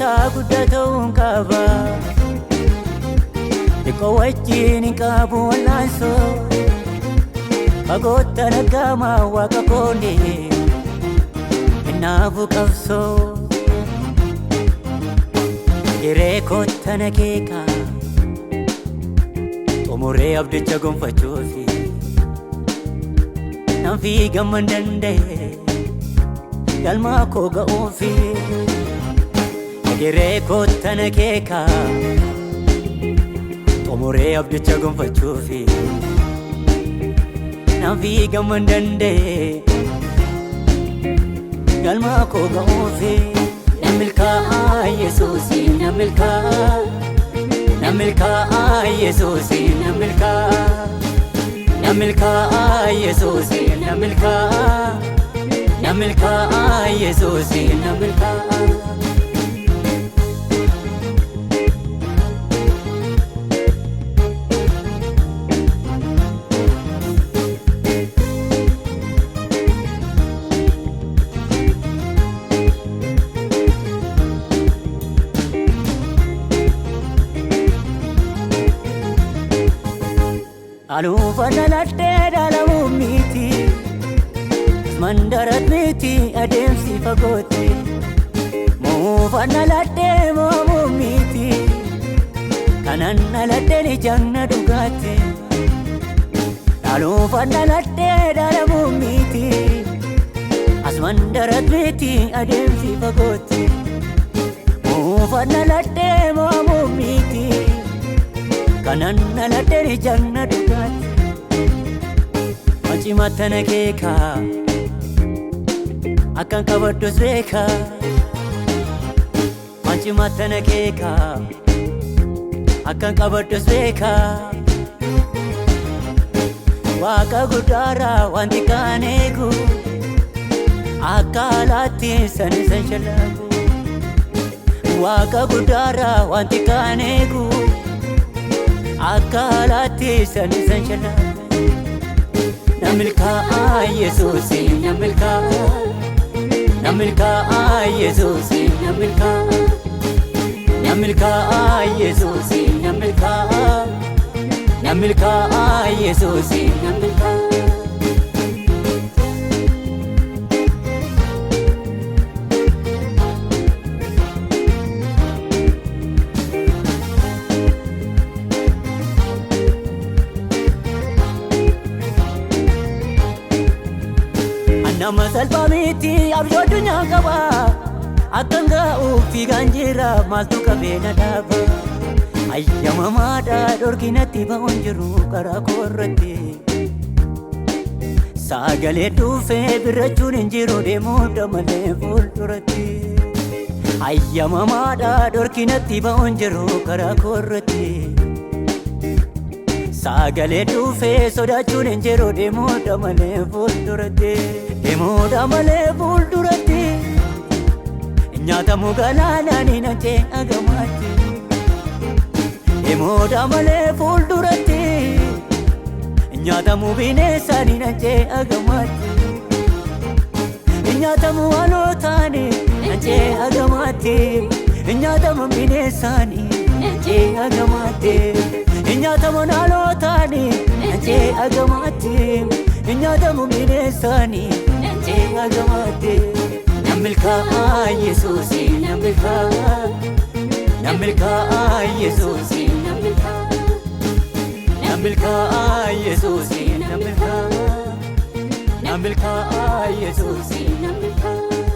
Guyyaa guddata'uun qaba Xiqqoo wajjin hin qabu wallaansoo Fagootta naggaama waaqa koone Innaafu qabsoo Giree kootta nageeka Xumuree abdicha gonfachuufi Nan fiigamma hin danda'e Galmaa koo ga'uufi Giree kootta nageeka Xumuree abdicha gonfachuufi Nan fiigamma hin danda'e Galmaa koo ga'uufi Nan milkaa'a Yesuusi nan milkaa'a Nan milkaa'a Yesuusi nan milkaa'a Nan milkaa'a Yesuusi nan milkaa'a Nan milkaa'a Yesuusi nan milkaa'a Aluufana laddee dhaalamu miti Mandarat miti adeemsi fagootti Muufana laddee moomu miti Kanan laddeen ijangna dhugaatti Aluufana laddee dhaalamu miti As mandarat miti adeemsi fagootti Muufana laddee moomu miti Kanan laddeen ijangna dhugaatti Macimatta nageeka Akkan qabadus beeka Macimatta nageeka Akkan qabadus beeka Waaqa guddaarraa wanti kaan eegu Akka alaatti sani san shallaagu Waaqa guddaarraa wanti kaan eegu Akka alaatti sani san shallaagu Nan milkaa'a Yesuusi nan milkaa'a Nan milkaa'a Yesuusi nan milkaa'a Nan milkaa'a Yesuusi nan milkaa'a Nan milkaa'a Yesuusi nan milkaa'a Nama salphaa miti abjuu addunyaa qaba Akkan ga'uuf fiigaan jira maaltu qabeenya dhaaba Ayyamamaadha dhorkinatti ba'uun jiru karaa koo irratti Sagalee dhufee birrachuun hin jiru deemuudha malee fuulduratti Ayyamamaadha dhorkinatti ba'uun jiru karaa koo irratti Sagalee dhufee sodaachuun hin jiru deemuudha malee fuulduratti Deemuudha malee fuulduratti Nyaatamu galaanaan hin ajee agamaatti Deemuudha malee fuulduratti Nyaatamu bineensaan hin ajee agamaatti Nyaatamu walootaan hin ajee agamaatti Nyaatamu bineensaan hin ajee agamaatti Nyaatamu walootaan hin ajee agamaatti Nyaatamu bineensaan Agamaate Nan milkaa'a Yesuusi nan milkaa'a Nan milkaa'a Yesuusi nan milkaa'a Nan milkaa'a Yesuusi nan milkaa'a Nan milkaa'a Yesuusi nan milkaa'a